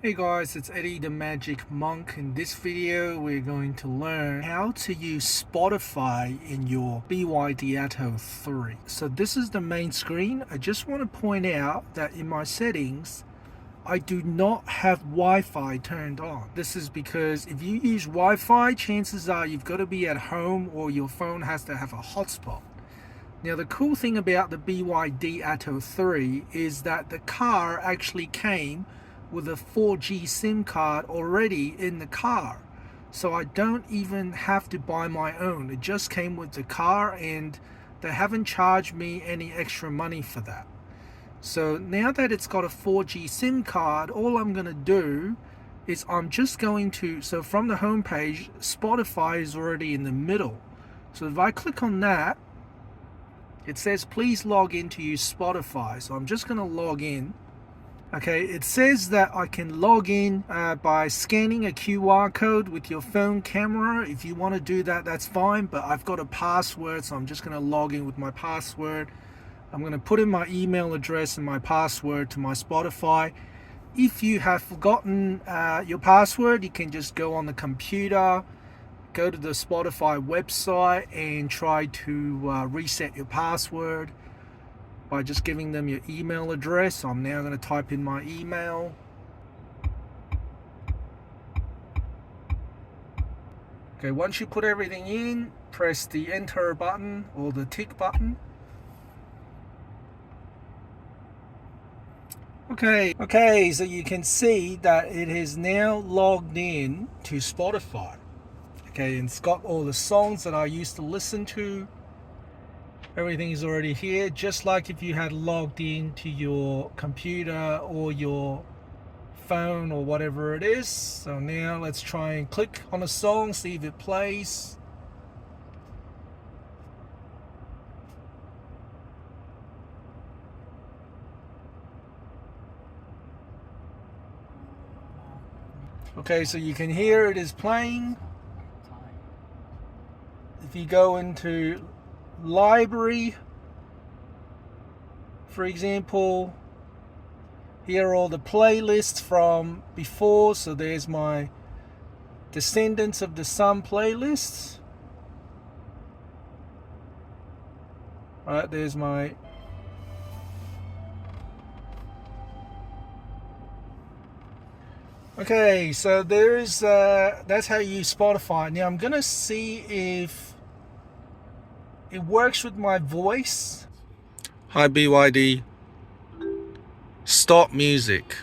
Hey guys, it's Eddie the Magic Monk. In this video we're going to learn how to use Spotify in your BYD Atto 3. So this is the main screen. I just want to point out that in my settings I do not have Wi-Fi turned on. This is because if you use Wi-Fi, chances are you've got to be at home or your phone has to have a hotspot. Now the cool thing about the BYD Atto 3 is that the car actually came with a 4G SIM card already in the car, so I don't even have to buy my own. It just came with the car and they haven't charged me any extra money for that. So now that it's got a 4G SIM card, all I'm going to do is I'm just going to, so from the home page, Spotify is already in the middle. So if I click on that, it says please log in to use Spotify. So I'm just going to log in. Okay, it says that I can log in by scanning a QR code with your phone camera. If you want to do that, that's fine, but I've got a password, so I'm just going to log in with my password. I'm going to put in my email address and my password to my Spotify. If you have forgotten your password, you can just go on the computer, go to the Spotify website and try to reset your password by just giving them your email address. I'm now going to type in my email. Okay, once you put everything in, press the enter button or the tick button. Okay, so you can see that it is now logged in to Spotify. Okay, and it's got all the songs that I used to listen to. Everything is already here, just like if you had logged in to your computer or your phone or whatever it is. So now let's try and click on a song, see if it plays. Okay, so you can hear it is playing. If you go into library, for example, here are all the playlists from before. So there's my Descendants of the Sun playlists. All right, there's my okay, so there is that's how you use Spotify. Now I'm gonna see if it works with my voice. Hi BYD, stop music.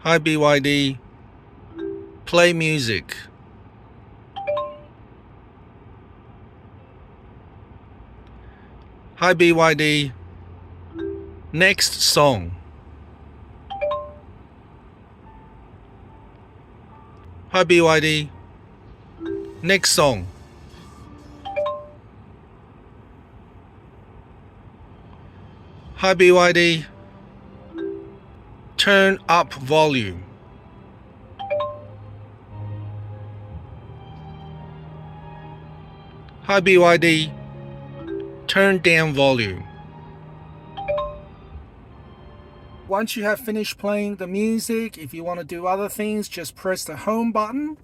Hi BYD, play music. Hi BYD, next song. Hi BYD, next song. Hi BYD, turn up volume. Hi BYD, turn down volume. Once you have finished playing the music, if you want to do other things, just press the home button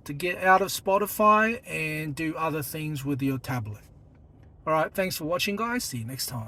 to get out of Spotify and do other things with your tablet. Alright, thanks for watching guys. See you next time.